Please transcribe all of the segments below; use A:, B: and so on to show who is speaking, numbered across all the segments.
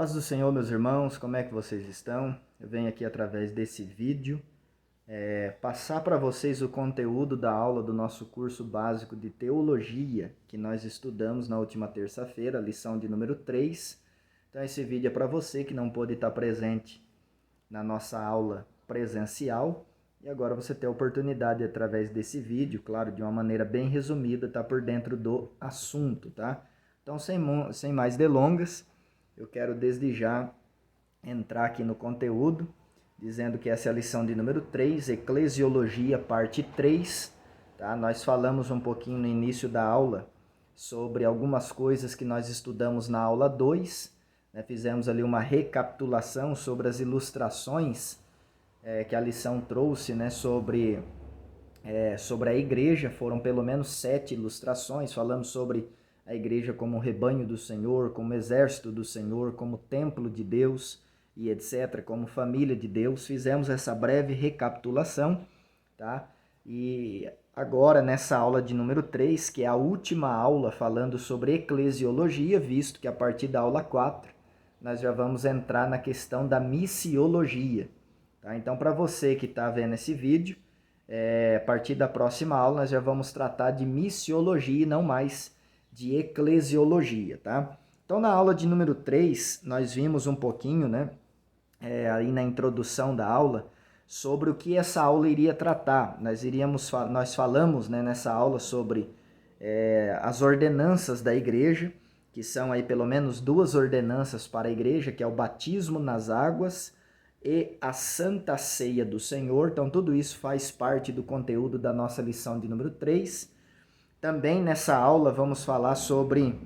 A: Paz do Senhor, meus irmãos, como é que vocês estão? Eu venho aqui através desse vídeo passar para vocês o conteúdo da aula do nosso curso básico de teologia que nós estudamos na última terça-feira, lição de número 3. Então esse vídeo é para você que não pôde estar presente na nossa aula presencial e agora você tem a oportunidade através desse vídeo, claro, de uma maneira bem resumida, estar por dentro do assunto, tá? Então sem mais delongas, eu quero desde já entrar aqui no conteúdo, dizendo que essa é a lição de número 3, Eclesiologia, parte 3. Tá? Nós falamos um pouquinho no início da aula sobre algumas coisas que nós estudamos na aula 2. Né? Fizemos ali uma recapitulação sobre as ilustrações que a lição trouxe, né? sobre a igreja. Foram pelo menos 7 ilustrações. Falamos sobre a igreja como rebanho do Senhor, como exército do Senhor, como templo de Deus e etc., como família de Deus. Fizemos essa breve recapitulação, tá? E agora, nessa aula de número 3, que é a última aula falando sobre eclesiologia, visto que a partir da aula 4, nós já vamos entrar na questão da missiologia. Tá? Então, para você que está vendo esse vídeo, a partir da próxima aula, nós já vamos tratar de missiologia e não mais de eclesiologia, tá? Então, na aula de número 3, nós vimos um pouquinho, né, aí na introdução da aula, sobre o que essa aula iria tratar. Nós falamos, né, nessa aula sobre as ordenanças da igreja, que são aí pelo menos 2 ordenanças para a igreja, que é o batismo nas águas e a Santa Ceia do Senhor. Então, tudo isso faz parte do conteúdo da nossa lição de número 3. Também nessa aula vamos falar sobre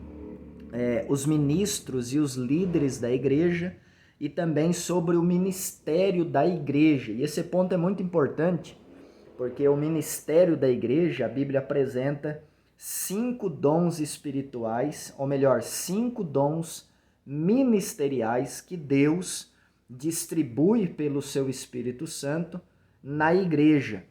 A: os ministros e os líderes da igreja e também sobre o ministério da igreja. E esse ponto é muito importante, porque o ministério da igreja, a Bíblia apresenta 5 dons espirituais, ou melhor, 5 dons ministeriais que Deus distribui pelo seu Espírito Santo na igreja.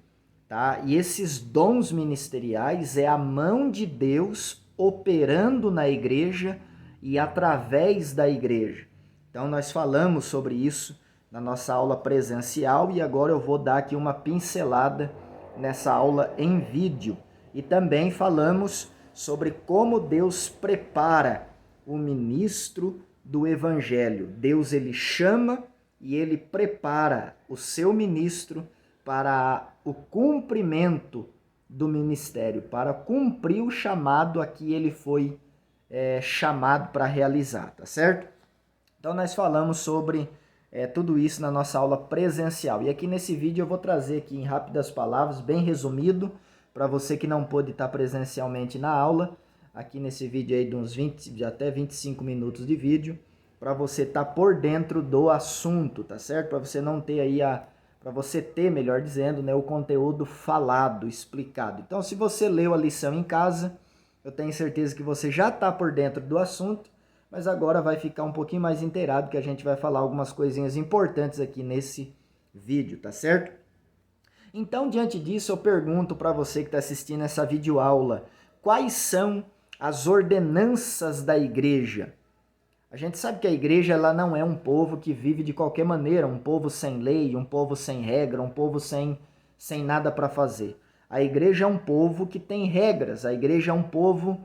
A: Tá? E esses dons ministeriais é a mão de Deus operando na igreja e através da igreja. Então nós falamos sobre isso na nossa aula presencial e agora eu vou dar aqui uma pincelada nessa aula em vídeo. E também falamos sobre como Deus prepara o ministro do evangelho. Deus ele chama e ele prepara o seu ministro para o cumprimento do ministério, para cumprir o chamado a que ele foi chamado para realizar, tá certo? Então nós falamos sobre tudo isso na nossa aula presencial. E aqui nesse vídeo eu vou trazer aqui em rápidas palavras, bem resumido, para você que não pôde estar presencialmente na aula, aqui nesse vídeo aí de uns 20, de até 25 minutos de vídeo, para você estar por dentro do assunto, tá certo? Para você não ter aí para você ter, melhor dizendo, né, o conteúdo falado, explicado. Então, se você leu a lição em casa, eu tenho certeza que você já está por dentro do assunto, mas agora vai ficar um pouquinho mais inteirado, que a gente vai falar algumas coisinhas importantes aqui nesse vídeo, tá certo? Então, diante disso, eu pergunto para você que está assistindo essa videoaula, quais são as ordenanças da igreja? A gente sabe que a igreja ela não é um povo que vive de qualquer maneira, um povo sem lei, um povo sem regra, um povo sem nada para fazer. A igreja é um povo que tem regras, a igreja é um povo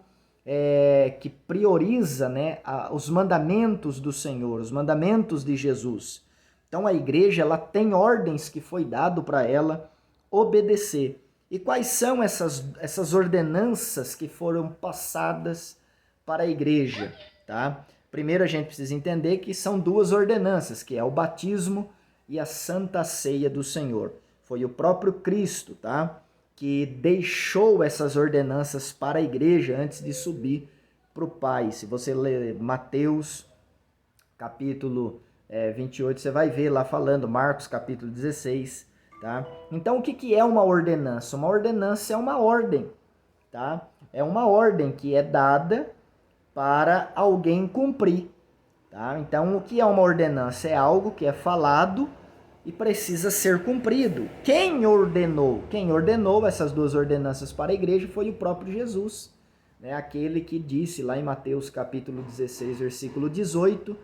A: que prioriza, né, os mandamentos do Senhor, os mandamentos de Jesus. Então a igreja ela tem ordens que foi dado para ela obedecer. E quais são essas ordenanças que foram passadas para a igreja, tá? Primeiro a gente precisa entender que são 2 ordenanças, que é o batismo e a Santa Ceia do Senhor. Foi o próprio Cristo, tá? Que deixou essas ordenanças para a igreja antes de subir para o Pai. Se você ler Mateus capítulo 28, você vai ver lá falando, Marcos capítulo 16, tá? Então o que é uma ordenança? Uma ordenança é uma ordem, tá? É uma ordem que é dada para alguém cumprir, tá? Então, o que é uma ordenança? É algo que é falado e precisa ser cumprido. Quem ordenou? Quem ordenou essas 2 ordenanças para a igreja foi o próprio Jesus, né? Aquele que disse lá em Mateus capítulo 16, versículo 18,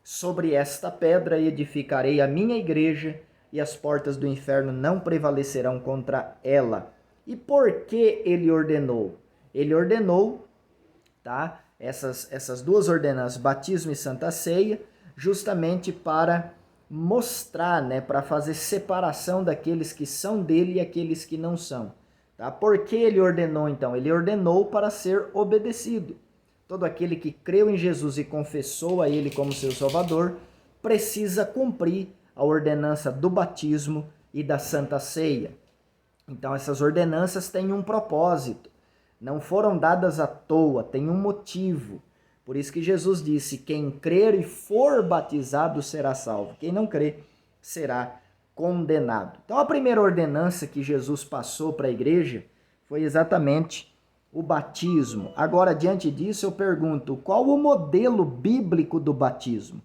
A: Sobre esta pedra edificarei a minha igreja, e as portas do inferno não prevalecerão contra ela. E por que ele ordenou? Ele ordenou, tá? Essas duas ordenanças, batismo e santa ceia, justamente para mostrar, né, para fazer separação daqueles que são dele e aqueles que não são. Tá? Por que ele ordenou então? Ele ordenou para ser obedecido. Todo aquele que creu em Jesus e confessou a ele como seu Salvador precisa cumprir a ordenança do batismo e da santa ceia. Então essas ordenanças têm um propósito. Não foram dadas à toa, tem um motivo. Por isso que Jesus disse: quem crer e for batizado será salvo. Quem não crer será condenado. Então a primeira ordenança que Jesus passou para a igreja foi exatamente o batismo. Agora, diante disso, eu pergunto: qual o modelo bíblico do batismo?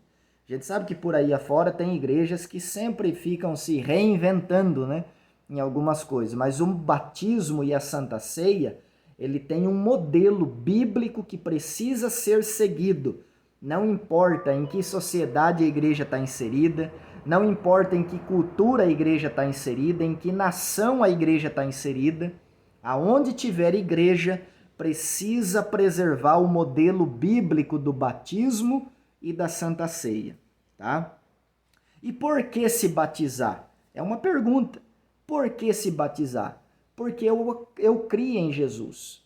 A: A gente sabe que por aí afora tem igrejas que sempre ficam se reinventando, né, em algumas coisas. Mas o batismo e a santa ceia, ele tem um modelo bíblico que precisa ser seguido. Não importa em que sociedade a igreja está inserida, não importa em que cultura a igreja está inserida, em que nação a igreja está inserida, aonde tiver igreja, precisa preservar o modelo bíblico do batismo e da santa ceia, tá? E por que se batizar? É uma pergunta. Por que se batizar? Porque eu criei em Jesus.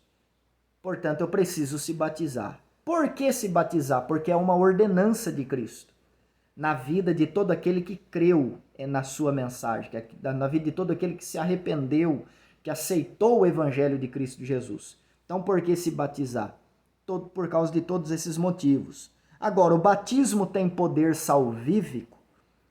A: Portanto, eu preciso se batizar. Por que se batizar? Porque é uma ordenança de Cristo na vida de todo aquele que creu na sua mensagem, na vida de todo aquele que se arrependeu, que aceitou o evangelho de Cristo Jesus. Então, por que se batizar? Por causa de todos esses motivos. Agora, o batismo tem poder salvífico?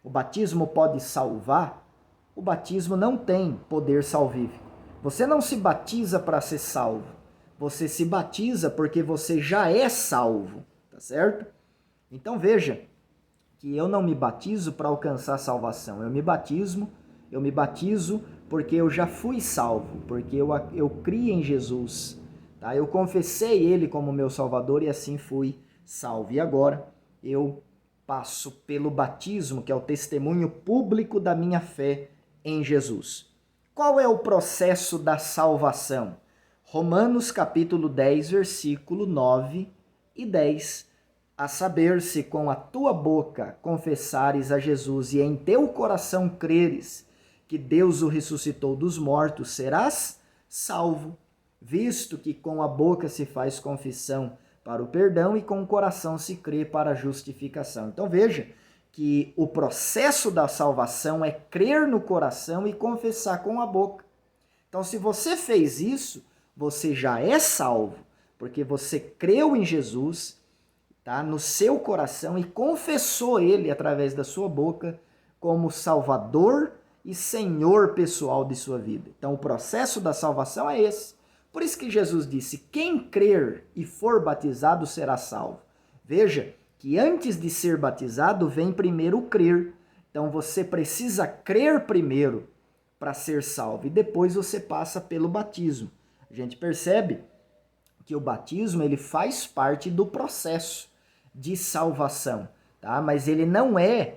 A: O batismo pode salvar? O batismo não tem poder salvífico. Você não se batiza para ser salvo. Você se batiza porque você já é salvo, tá certo? Então veja que eu não me batizo para alcançar salvação. Eu me batizo porque eu já fui salvo, porque eu criei em Jesus, tá? Eu confessei Ele como meu Salvador e assim fui salvo. E agora eu passo pelo batismo, que é o testemunho público da minha fé em Jesus. Qual é o processo da salvação? Romanos capítulo 10, versículo 9 e 10. A saber, se com a tua boca confessares a Jesus e em teu coração creres que Deus o ressuscitou dos mortos, serás salvo, visto que com a boca se faz confissão para o perdão e com o coração se crê para a justificação. Então veja que o processo da salvação é crer no coração e confessar com a boca. Então, se você fez isso, você já é salvo, porque você creu em Jesus, tá, no seu coração e confessou Ele através da sua boca como Salvador e Senhor pessoal de sua vida. Então, o processo da salvação é esse. Por isso que Jesus disse: quem crer e for batizado será salvo. Veja que antes de ser batizado vem primeiro o crer. Então, você precisa crer primeiro para ser salvo e depois você passa pelo batismo. A gente percebe que o batismo ele faz parte do processo de salvação, tá? Mas ele não é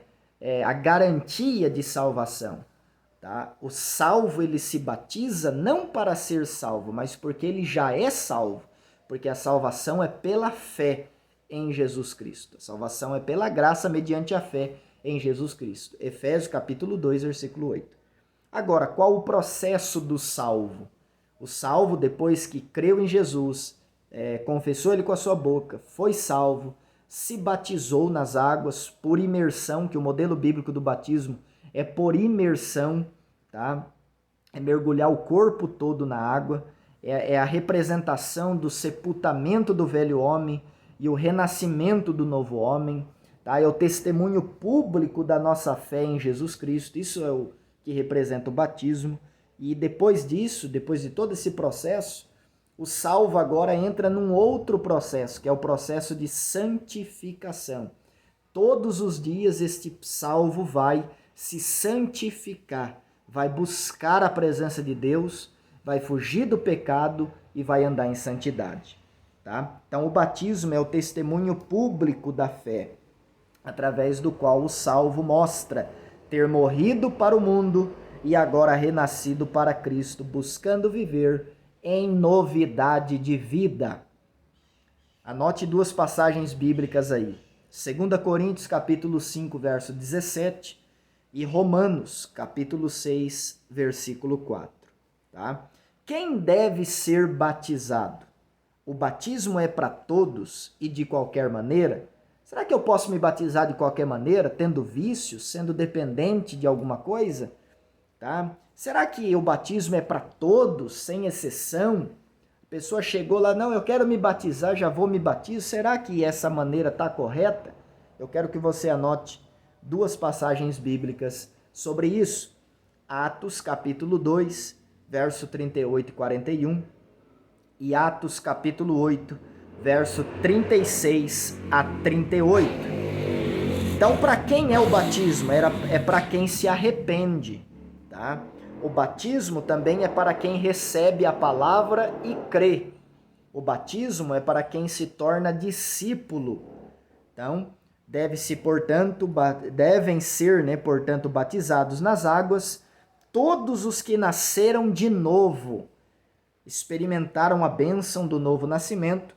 A: a garantia de salvação, tá? O salvo ele se batiza não para ser salvo, mas porque ele já é salvo, porque a salvação é pela fé em Jesus Cristo. A salvação é pela graça mediante a fé em Jesus Cristo. Efésios capítulo 2, versículo 8. Agora, qual o processo do salvo? O salvo, depois que creu em Jesus, confessou ele com a sua boca, foi salvo, se batizou nas águas por imersão, que o modelo bíblico do batismo é por imersão, tá? É mergulhar o corpo todo na água, é a representação do sepultamento do velho homem e o renascimento do novo homem, tá? É o testemunho público da nossa fé em Jesus Cristo, isso é o que representa o batismo. E depois disso, depois de todo esse processo, o salvo agora entra num outro processo, que é o processo de santificação. Todos os dias este salvo vai se santificar, vai buscar a presença de Deus, vai fugir do pecado e vai andar em santidade, tá? Então o batismo é o testemunho público da fé. através do qual o salvo mostra ter morrido para o mundo e agora renascido para Cristo, buscando viver em novidade de vida. Anote duas passagens bíblicas aí. 2 Coríntios capítulo 5, verso 17 e Romanos capítulo 6, versículo 4. Tá? Quem deve ser batizado? O batismo é para todos e de qualquer maneira? Será que eu posso me batizar de qualquer maneira, tendo vícios, sendo dependente de alguma coisa? Tá? Será que o batismo é para todos, sem exceção? A pessoa chegou lá, não, eu quero me batizar, já vou me batizar. Será que essa maneira está correta? Eu quero que você anote duas passagens bíblicas sobre isso. Atos capítulo 2, verso 38 e 41, e Atos capítulo 8, verso 36 a 38. Então, para quem é o batismo? É para quem se arrepende, tá? O batismo também é para quem recebe a palavra e crê. O batismo é para quem se torna discípulo. Então, devem ser, né, portanto, batizados nas águas todos os que nasceram de novo, experimentaram a bênção do novo nascimento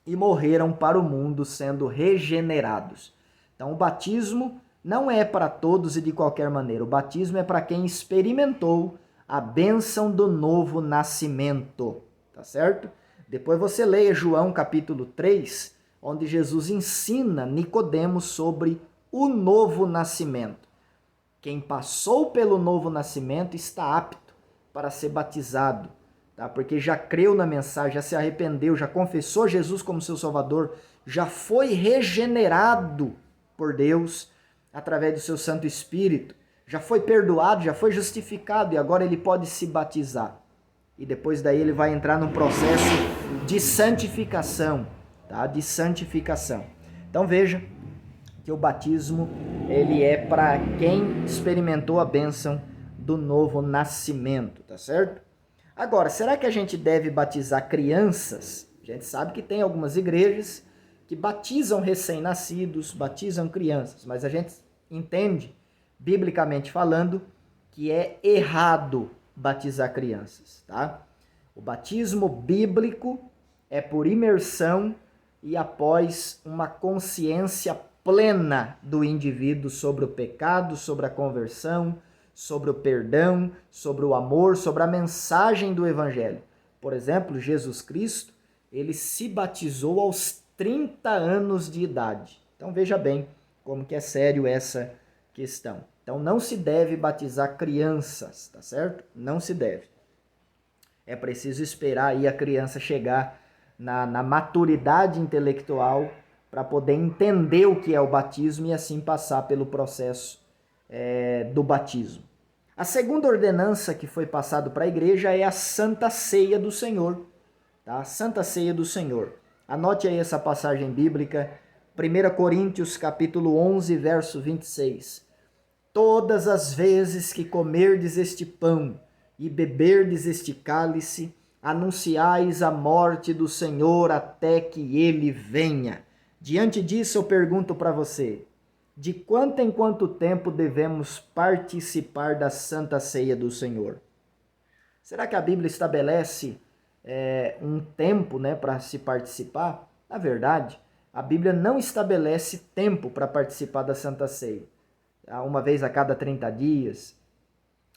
A: e morreram para o mundo sendo regenerados. Então, o batismo não é para todos e de qualquer maneira. O batismo é para quem experimentou a bênção do novo nascimento, tá certo? Depois você leia João capítulo 3, onde Jesus ensina Nicodemos sobre o novo nascimento. Quem passou pelo novo nascimento está apto para ser batizado, tá? Porque já creu na mensagem, já se arrependeu, já confessou Jesus como seu Salvador, já foi regenerado por Deus através do seu Santo Espírito, já foi perdoado, já foi justificado e agora ele pode se batizar. E depois daí ele vai entrar num processo de santificação, tá? De santificação. Então veja que o batismo ele é para quem experimentou a bênção do novo nascimento, tá certo? Agora, será que a gente deve batizar crianças? A gente sabe que tem algumas igrejas que batizam recém-nascidos, batizam crianças, mas a gente entende, biblicamente falando, que é errado batizar crianças, tá? O batismo bíblico é por imersão e após uma consciência plena do indivíduo sobre o pecado, sobre a conversão, sobre o perdão, sobre o amor, sobre a mensagem do evangelho. Por exemplo, Jesus Cristo, ele se batizou aos 30 anos de idade. Então veja bem como que é sério essa questão. Então não se deve batizar crianças, tá certo? Não se deve. É preciso esperar aí a criança chegar na maturidade intelectual para poder entender o que é o batismo e assim passar pelo processo do batismo. A segunda ordenança que foi passada para a igreja é a Santa Ceia do Senhor. Tá? Santa Ceia do Senhor. Anote aí essa passagem bíblica, 1 Coríntios capítulo 11, verso 26. Todas as vezes que comerdes este pão e beberdes este cálice, anunciais a morte do Senhor até que ele venha. Diante disso eu pergunto para você, de quanto em quanto tempo devemos participar da Santa Ceia do Senhor? Será que a Bíblia estabelece um tempo, né, para se participar? Na verdade, a Bíblia não estabelece tempo para participar da Santa Ceia. Uma vez a cada 30 dias,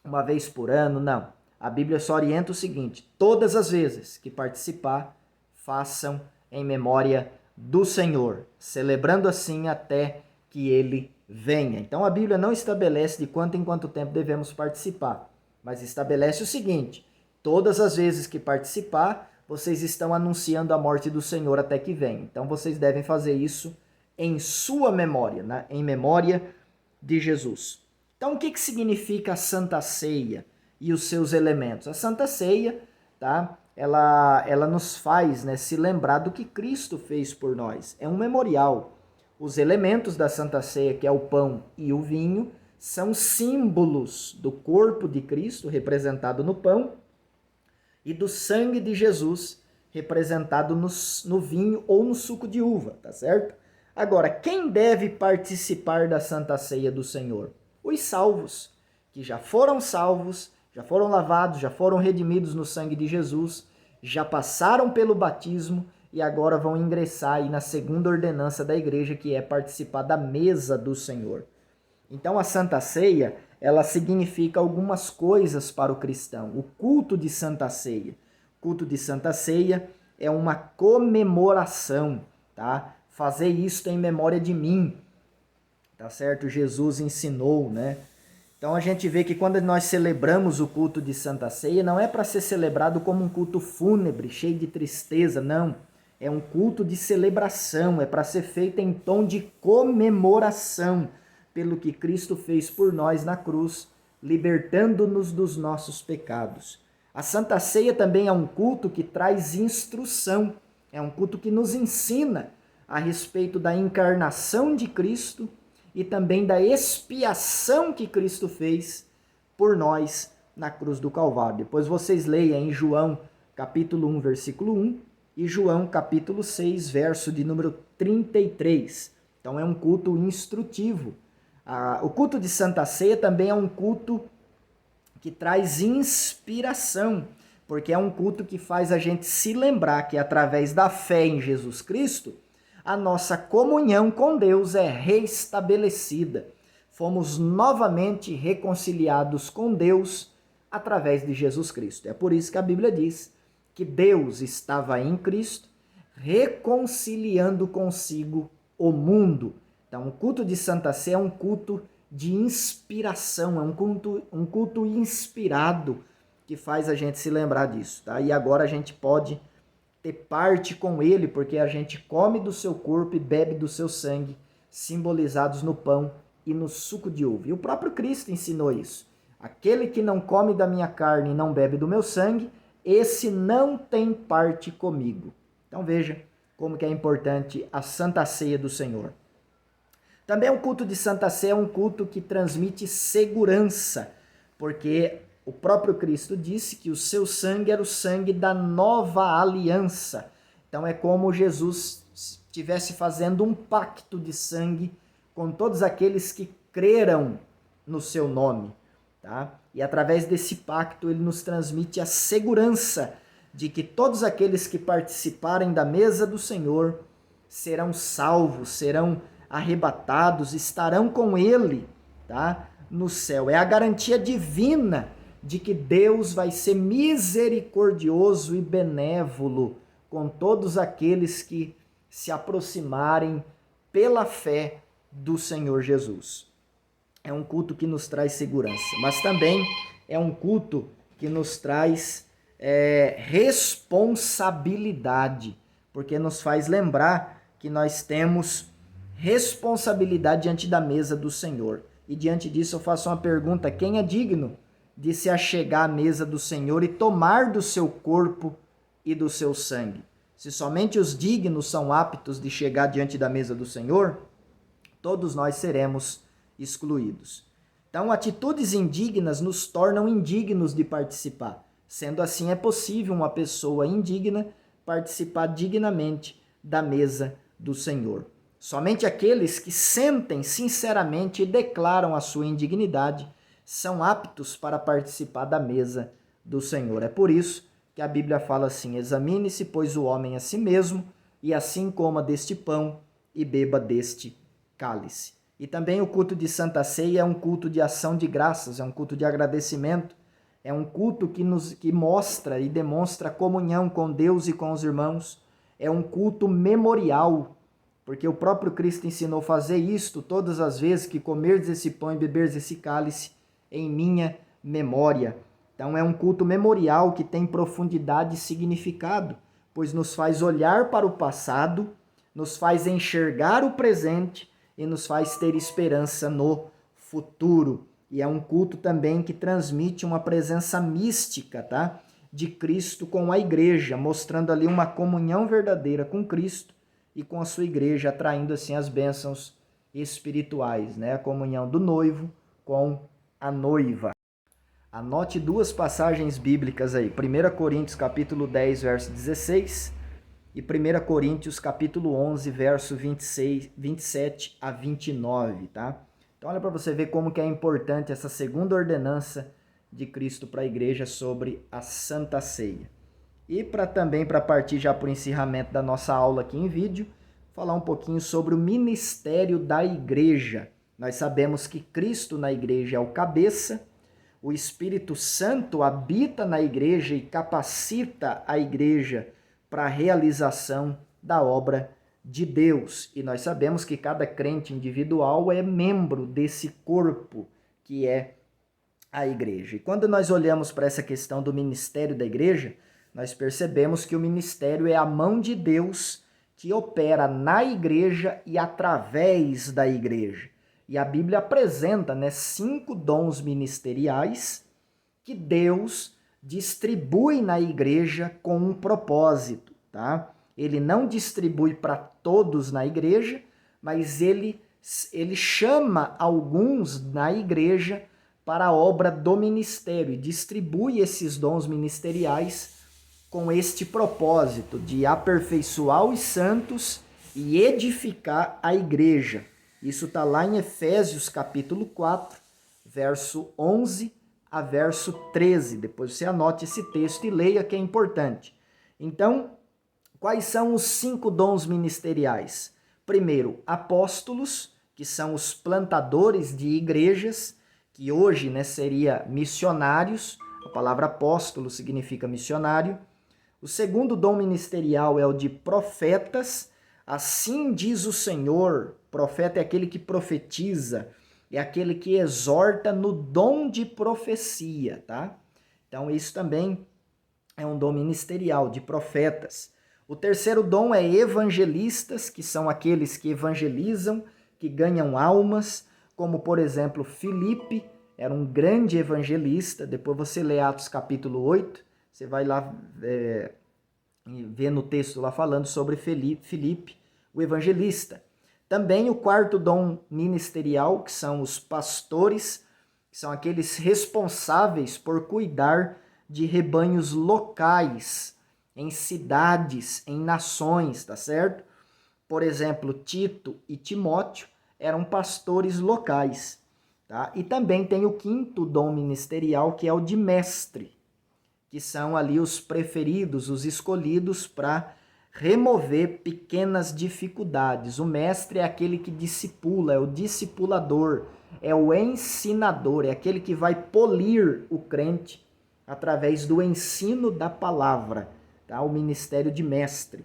A: uma vez por ano, não. A Bíblia só orienta o seguinte: todas as vezes que participar, façam em memória do Senhor, celebrando assim até que ele venha. Então a Bíblia não estabelece de quanto em quanto tempo devemos participar, mas estabelece o seguinte: todas as vezes que participar, vocês estão anunciando a morte do Senhor até que venha. Então vocês devem fazer isso em sua memória, né? Em memória de Jesus. Então o que significa a Santa Ceia e os seus elementos? A Santa Ceia, tá? Ela nos faz, né, se lembrar do que Cristo fez por nós. É um memorial. Os elementos da Santa Ceia, que é o pão e o vinho, são símbolos do corpo de Cristo, representado no pão, e do sangue de Jesus, representado no vinho ou no suco de uva, tá certo? Agora, quem deve participar da Santa Ceia do Senhor? Os salvos, que já foram salvos, já foram lavados, já foram redimidos no sangue de Jesus, já passaram pelo batismo e agora vão ingressar aí na segunda ordenança da igreja, que é participar da mesa do Senhor. Então a Santa Ceia, ela significa algumas coisas para o cristão. O culto de Santa Ceia. O culto de Santa Ceia é uma comemoração, tá? Fazer isto em memória de mim, tá certo? Jesus ensinou, né? Então a gente vê que quando nós celebramos o culto de Santa Ceia, não é para ser celebrado como um culto fúnebre, cheio de tristeza, não. É um culto de celebração, é para ser feito em tom de comemoração pelo que Cristo fez por nós na cruz, libertando-nos dos nossos pecados. A Santa Ceia também é um culto que traz instrução, é um culto que nos ensina a respeito da encarnação de Cristo e também da expiação que Cristo fez por nós na cruz do Calvário. Depois vocês leiam em João capítulo 1, versículo 1 e João capítulo 6, verso de número 33. Então é um culto instrutivo. O culto de Santa Ceia também é um culto que traz inspiração, porque é um culto que faz a gente se lembrar que através da fé em Jesus Cristo, a nossa comunhão com Deus é restabelecida. Fomos novamente reconciliados com Deus através de Jesus Cristo. É por isso que a Bíblia diz que Deus estava em Cristo, reconciliando consigo o mundo. Então, o culto de Santa Ceia é um culto de inspiração, é um culto inspirado que faz a gente se lembrar disso, tá? E agora a gente pode ter parte com ele, porque a gente come do seu corpo e bebe do seu sangue, simbolizados no pão e no suco de uva. E o próprio Cristo ensinou isso. Aquele que não come da minha carne e não bebe do meu sangue, esse não tem parte comigo. Então veja como que é importante a Santa Ceia do Senhor. Também o culto de Santa Ceia é um culto que transmite segurança, porque o próprio Cristo disse que o seu sangue era o sangue da nova aliança. Então é como Jesus estivesse fazendo um pacto de sangue com todos aqueles que creram no seu nome, tá? E através desse pacto ele nos transmite a segurança de que todos aqueles que participarem da mesa do Senhor serão salvos, serão arrebatados, estarão com ele, tá? No céu. É a garantia divina de que Deus vai ser misericordioso e benévolo com todos aqueles que se aproximarem pela fé do Senhor Jesus. É um culto que nos traz segurança, mas também é um culto que nos traz responsabilidade, porque nos faz lembrar que nós temos responsabilidade diante da mesa do Senhor. E diante disso eu faço uma pergunta: quem é digno de se achegar à mesa do Senhor e tomar do seu corpo e do seu sangue? Se somente os dignos são aptos de chegar diante da mesa do Senhor, todos nós seremos excluídos. Então, atitudes indignas nos tornam indignos de participar. Sendo assim, é possível uma pessoa indigna participar dignamente da mesa do Senhor. Somente aqueles que sentem sinceramente e declaram a sua indignidade são aptos para participar da mesa do Senhor. É por isso que a Bíblia fala assim: examine-se, pois, o homem a si mesmo, e assim coma deste pão e beba deste cálice. E também o culto de Santa Ceia é um culto de ação de graças, é um culto de agradecimento, é um culto que mostra e demonstra comunhão com Deus e com os irmãos, é um culto memorial, porque o próprio Cristo ensinou a fazer isto todas as vezes que comerdes esse pão e beberdes esse cálice em minha memória. Então é um culto memorial que tem profundidade e significado, pois nos faz olhar para o passado, nos faz enxergar o presente e nos faz ter esperança no futuro. E é um culto também que transmite uma presença mística, tá? De Cristo com a igreja, mostrando ali uma comunhão verdadeira com Cristo e com a sua igreja, atraindo assim as bênçãos espirituais, né? A comunhão do noivo com a noiva. Anote duas passagens bíblicas aí. 1 Coríntios capítulo 10, verso 16 e 1 Coríntios capítulo 11, verso 27 a 29, tá? Então olha para você ver como que é importante essa segunda ordenança de Cristo para a igreja sobre a Santa Ceia. E também para partir já para o encerramento da nossa aula aqui em vídeo, falar um pouquinho sobre o ministério da igreja. Nós sabemos que Cristo na igreja é o cabeça, o Espírito Santo habita na igreja e capacita a igreja para a realização da obra de Deus. E nós sabemos que cada crente individual é membro desse corpo que é a igreja. E quando nós olhamos para essa questão do ministério da igreja, nós percebemos que o ministério é a mão de Deus que opera na igreja e através da igreja. E a Bíblia apresenta, 5 dons ministeriais que Deus distribui na igreja com um propósito, tá? Ele não distribui para todos na igreja, mas ele chama alguns na igreja para a obra do ministério e distribui esses dons ministeriais com este propósito de aperfeiçoar os santos e edificar a igreja. Isso está lá em Efésios capítulo 4, verso 11 a verso 13. Depois você anote esse texto e leia, que é importante. Então, quais são os 5 dons ministeriais? Primeiro, apóstolos, que são os plantadores de igrejas, que hoje seria missionários. A palavra apóstolo significa missionário. O segundo dom ministerial é o de profetas. Assim diz o Senhor. Profeta é aquele que profetiza, é aquele que exorta no dom de profecia, tá? Então isso também é um dom ministerial, de profetas. O terceiro dom é evangelistas, que são aqueles que evangelizam, que ganham almas, como por exemplo Filipe, era um grande evangelista. Depois você lê Atos capítulo 8, você vai lá ver no texto lá falando sobre Filipe, o evangelista. Também o quarto dom ministerial, que são os pastores, que são aqueles responsáveis por cuidar de rebanhos locais, em cidades, em nações, tá certo? Por exemplo, Tito e Timóteo eram pastores locais, tá? E também tem o quinto dom ministerial, que é o de mestre, que são ali os preferidos, os escolhidos para remover pequenas dificuldades. O mestre é aquele que discipula, é o discipulador, é o ensinador, é aquele que vai polir o crente através do ensino da palavra, tá? O ministério de mestre.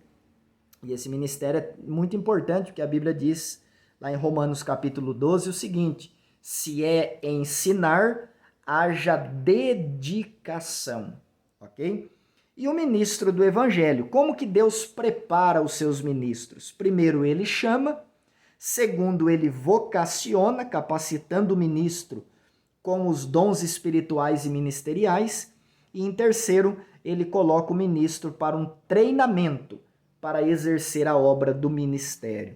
A: E esse ministério é muito importante, porque a Bíblia diz lá em Romanos capítulo 12 o seguinte: se é ensinar, haja dedicação, ok? E o ministro do evangelho, como que Deus prepara os seus ministros? Primeiro, ele chama. Segundo, ele vocaciona, capacitando o ministro com os dons espirituais e ministeriais. E em terceiro, ele coloca o ministro para um treinamento para exercer a obra do ministério,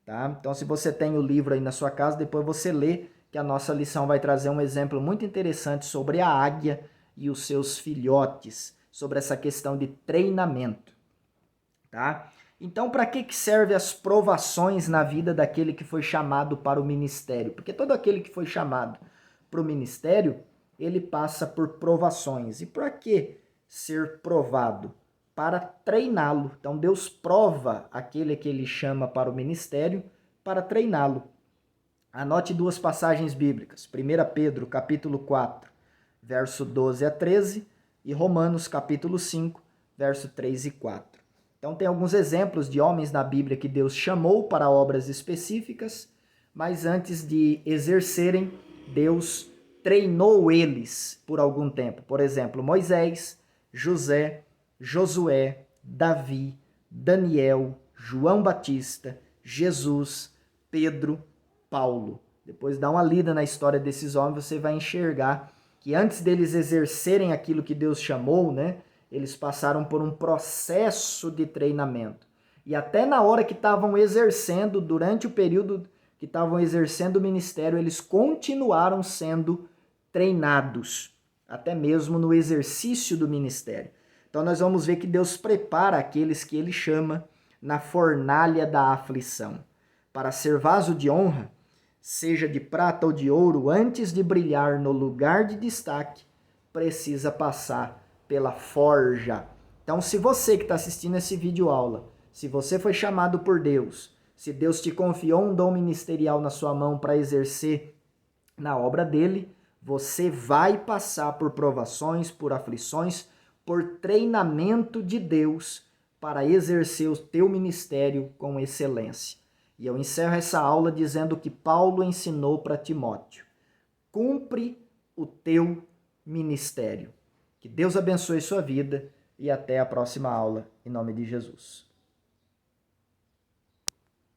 A: tá? Então, se você tem o livro aí na sua casa, depois você lê, que a nossa lição vai trazer um exemplo muito interessante sobre a águia e os seus filhotes, sobre essa questão de treinamento, tá? Então, para que servem as provações na vida daquele que foi chamado para o ministério? Porque todo aquele que foi chamado para o ministério, ele passa por provações. E para que ser provado? Para treiná-lo. Então, Deus prova aquele que ele chama para o ministério para treiná-lo. Anote 2 passagens bíblicas. 1 Pedro, capítulo 4, verso 12 a 13, e Romanos capítulo 5, verso 3 e 4. Então tem alguns exemplos de homens na Bíblia que Deus chamou para obras específicas, mas antes de exercerem, Deus treinou eles por algum tempo. Por exemplo, Moisés, José, Josué, Davi, Daniel, João Batista, Jesus, Pedro, Paulo. Depois dá uma lida na história desses homens, você vai enxergar que antes deles exercerem aquilo que Deus chamou, eles passaram por um processo de treinamento. E até na hora que estavam exercendo, durante o período que estavam exercendo o ministério, eles continuaram sendo treinados, até mesmo no exercício do ministério. Então nós vamos ver que Deus prepara aqueles que ele chama na fornalha da aflição. Para ser vaso de honra, seja de prata ou de ouro, antes de brilhar no lugar de destaque, precisa passar pela forja. Então, se você que está assistindo esse vídeo aula, se você foi chamado por Deus, se Deus te confiou um dom ministerial na sua mão para exercer na obra dele, você vai passar por provações, por aflições, por treinamento de Deus para exercer o teu ministério com excelência. E eu encerro essa aula dizendo que Paulo ensinou para Timóteo: cumpre o teu ministério. Que Deus abençoe sua vida e até a próxima aula, em nome de Jesus.